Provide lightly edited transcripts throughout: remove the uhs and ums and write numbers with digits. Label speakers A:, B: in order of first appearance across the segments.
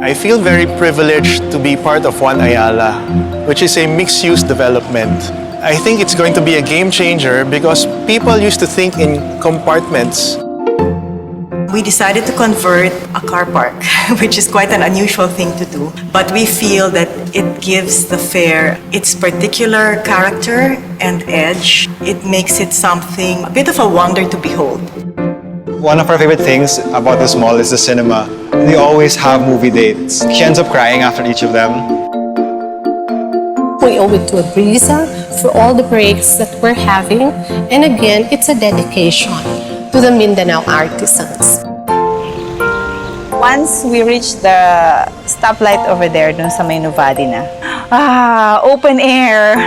A: I feel very privileged to be part of One Ayala, which is a mixed-use development. I think it's going to be a game changer because people used to think in compartments.
B: We decided to convert a car park, which is quite an unusual thing to do. But we feel that it gives the fair its particular character and edge. It makes it something, a bit of a wonder to behold.
C: One of our favorite things about this mall is the cinema. They always have movie dates. She ends up crying after each of them.
D: We owe it to a Brisa for all the breaks that we're having. And again, it's a dedication to the Mindanao artisans.
E: Once we reach the stoplight over there, dun sa may Nuvali na. Open air,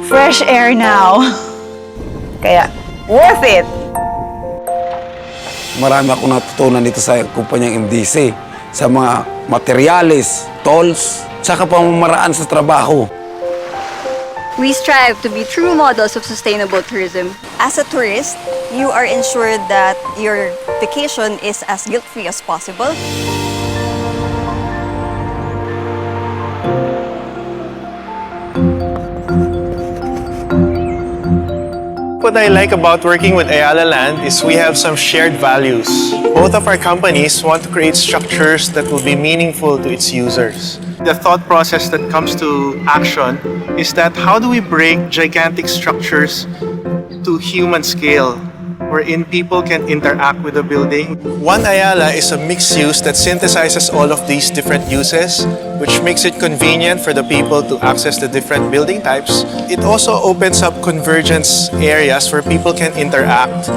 E: fresh air now. Kaya, worth it!
F: Marami akong natutunan dito sa kumpanyang MDC, sa mga materyales, tolls, saka pamamaraan sa trabaho.
G: We strive to be true models of sustainable tourism.
H: As a tourist, you are ensured that your vacation is as guilt-free as possible.
A: What I like about working with Ayala Land is we have some shared values. Both of our companies want to create structures that will be meaningful to its users. The thought process that comes to action is that how do we break gigantic structures to human scale, wherein people can interact with the building. One Ayala is a mixed use that synthesizes all of these different uses, which makes it convenient for the people to access the different building types. It also opens up convergence areas where people can interact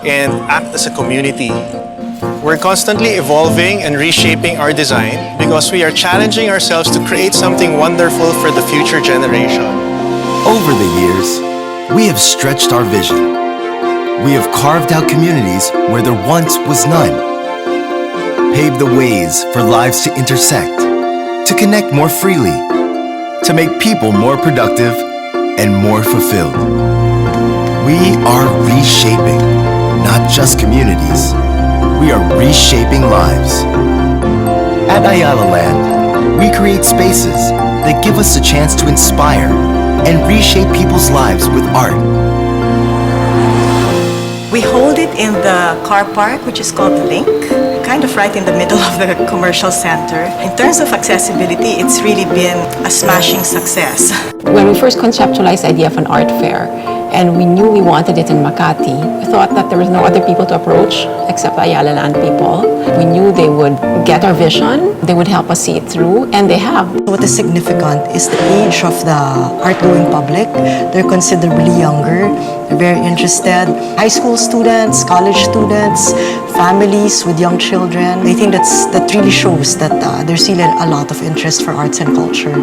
A: and act as a community. We're constantly evolving and reshaping our design because we are challenging ourselves to create something wonderful for the future generation.
I: Over the years, we have stretched our vision. We have carved out communities where there once was none. Paved the ways for lives to intersect, to connect more freely, to make people more productive and more fulfilled. We are reshaping, not just communities. We are reshaping lives. At Ayala Land, we create spaces that give us a chance to inspire and reshape people's lives with art.
B: We hold it in the car park, which is called Link, kind of right in the middle of the commercial center. In terms of accessibility, it's really been a smashing success.
J: When we first conceptualized the idea of an art fair, and we knew we wanted it in Makati, we thought that there was no other people to approach except Ayala Land people. We knew they would get our vision, they would help us see it through, and they have.
K: What is significant is the age of the art-going public. They're considerably younger, they're very interested. High school students, college students, families with young children. I think that really shows that there's really a lot of interest for arts and culture.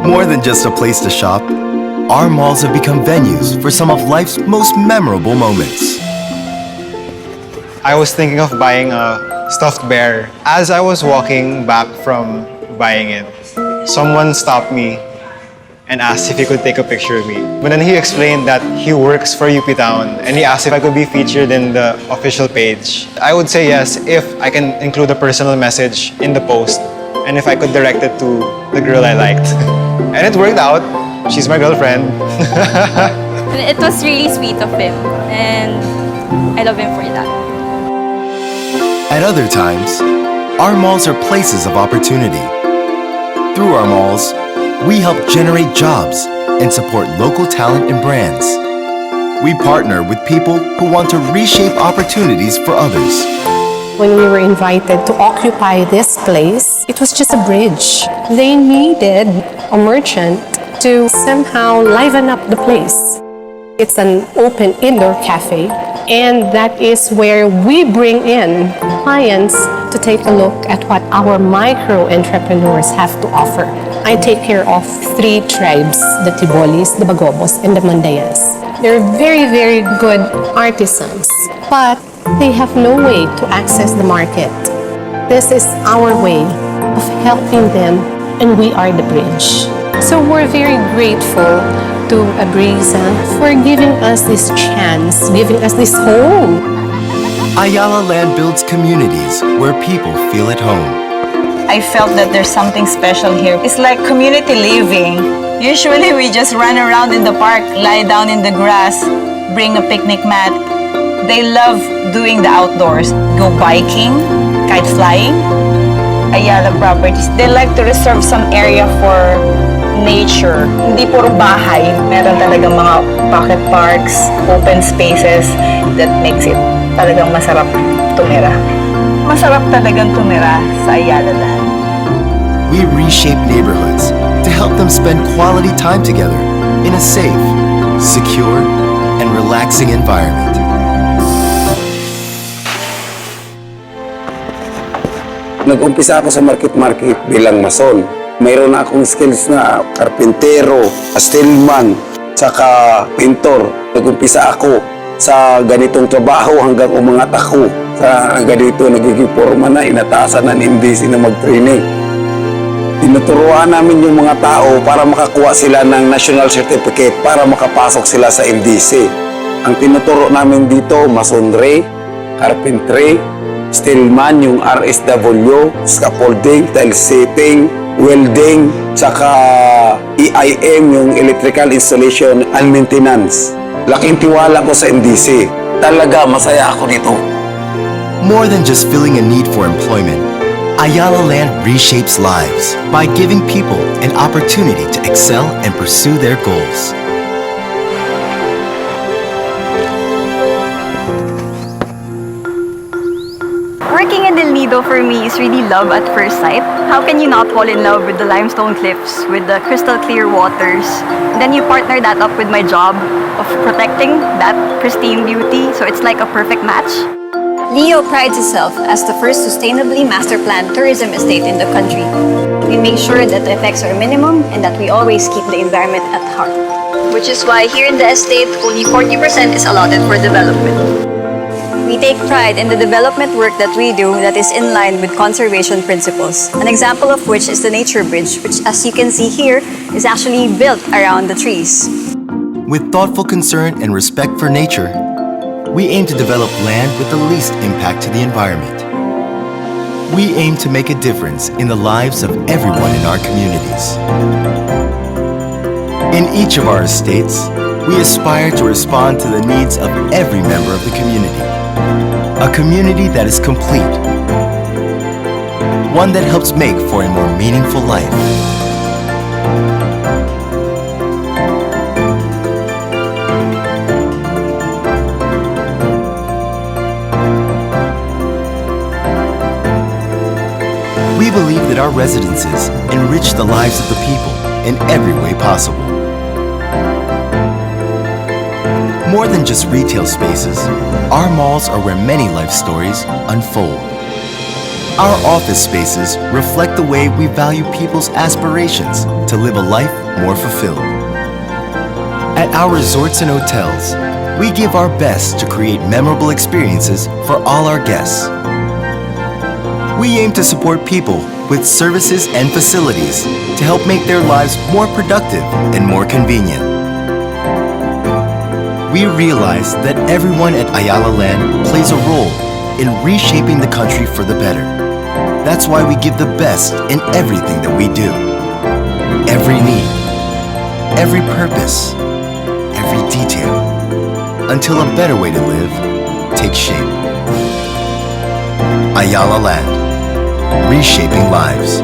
I: More than just a place to shop, our malls have become venues for some of life's most memorable moments.
C: I was thinking of buying a stuffed bear. As I was walking back from buying it, someone stopped me and asked if he could take a picture of me. But then he explained that he works for UP Town and he asked if I could be featured in the official page. I would say yes if I can include a personal message in the post and if I could direct it to the girl I liked. And it worked out. She's my girlfriend.
G: It was really sweet of him, and I love him for that.
I: At other times, our malls are places of opportunity. Through our malls, we help generate jobs and support local talent and brands. We partner with people who want to reshape opportunities for others.
D: When we were invited to occupy this place, it was just a bridge. They needed a merchant to somehow liven up the place. It's an open indoor cafe, and that is where we bring in clients to take a look at what our micro entrepreneurs have to offer. I take care of 3 tribes, the Tibolis, the Bagobos, and the Mandayas. They're very, very good artisans, but they have no way to access the market. This is our way of helping them, and we are the bridge. So we're very grateful to Abrisa for giving us this chance, giving us this home.
I: Ayala Land builds communities where people feel at home.
E: I felt that there's something special here. It's like community living. Usually we just run around in the park, lie down in the grass, bring a picnic mat. They love doing the outdoors. Go biking, kite flying. Ayala properties, they like to reserve some area for nature. Hindi puro bahay. Meron talagang mga pocket parks, open spaces that makes it talagang masarap tumira. Masarap talagang tumira sa Ayala Land.
I: We reshape neighborhoods to help them spend quality time together in a safe, secure, and relaxing environment.
F: Nag-umpisa ako sa market bilang mason. Mayroon na akong skills na karpintero, steelman, saka pintor. Nag-umpisa ako sa ganitong trabaho hanggang umangat ako sa ganito, nagiging forma na, inatasan ng MDC na mag-training. Tinuturuan namin yung mga tao para makakuha sila ng national certificate para makapasok sila sa MDC. Ang tinuturo namin dito, masonry, carpentry, steelman, yung RSW, scaffolding, tile setting, welding, saka EIM, yung electrical installation and maintenance. Laking tiwala ko sa MDC. Talaga, masaya ako dito.
I: More than just filling a need for employment, Ayala Land reshapes lives by giving people an opportunity to excel and pursue their goals.
H: Working in El Nido for me is really love at first sight. How can you not fall in love with the limestone cliffs, with the crystal clear waters? And then you partner that up with my job of protecting that pristine beauty, so it's like a perfect match. Leo prides itself as the first sustainably master-planned tourism estate in the country. We make sure that the effects are minimum and that we always keep the environment at heart. Which is why here in the estate, only 40% is allotted for development. We take pride in the development work that we do that is in line with conservation principles. An example of which is the Nature Bridge, which, as you can see here, is actually built around the trees.
I: With thoughtful concern and respect for nature, we aim to develop land with the least impact to the environment. We aim to make a difference in the lives of everyone in our communities. In each of our estates, we aspire to respond to the needs of every member of the community. A community that is complete. One that helps make for a more meaningful life. We believe that our residences enrich the lives of the people in every way possible. More than just retail spaces, our malls are where many life stories unfold. Our office spaces reflect the way we value people's aspirations to live a life more fulfilled. At our resorts and hotels, we give our best to create memorable experiences for all our guests. We aim to support people with services and facilities to help make their lives more productive and more convenient. We realize that everyone at Ayala Land plays a role in reshaping the country for the better. That's why we give the best in everything that we do. Every need, every purpose, every detail, until a better way to live takes shape. Ayala Land, reshaping lives.